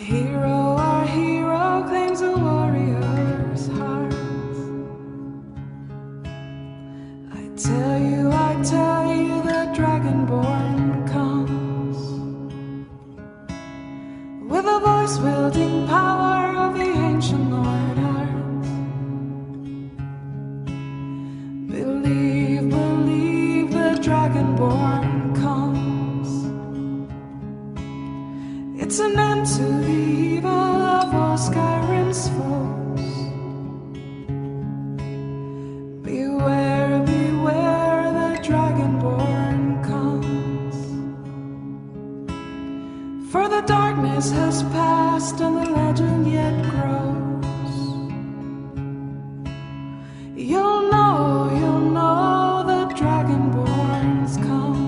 Our hero claims a warrior's heart. I tell you, the dragonborn comes with a voice wielding power of the ancient Lord Arts. Believe, believe, the dragonborn comes. It's an end to the evil of all Skyrim's foes. Beware, beware, the dragonborn comes. For the darkness has passed and the legend yet grows. You'll know the dragonborns come.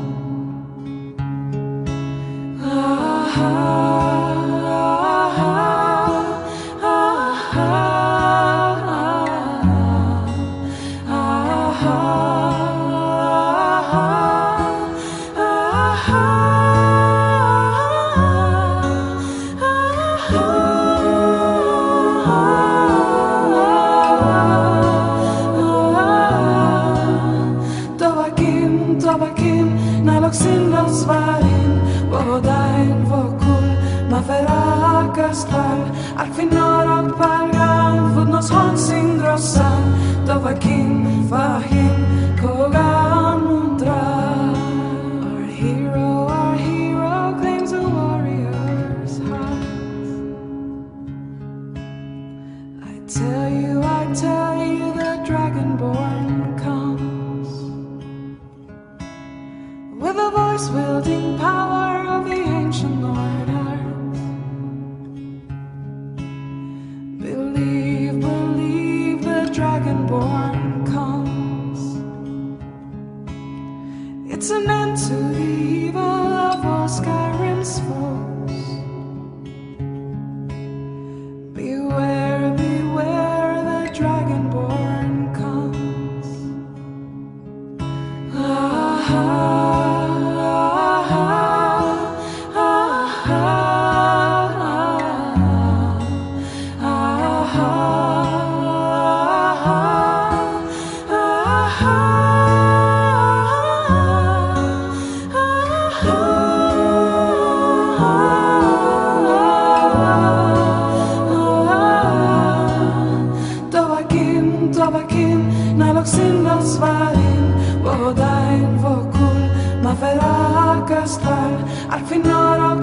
Al finora pagan fod nos honsing grossan Dovakin fahim kogan mundra. Our hero claims a warrior's heart. I tell you, the dragonborn comes with a voice wielding power of the ancient Lord Arts. Believe, believe, the dragonborn comes. It's an end to the evil of all Skyrim's foes. Beware, beware, the dragonborn comes. Al finora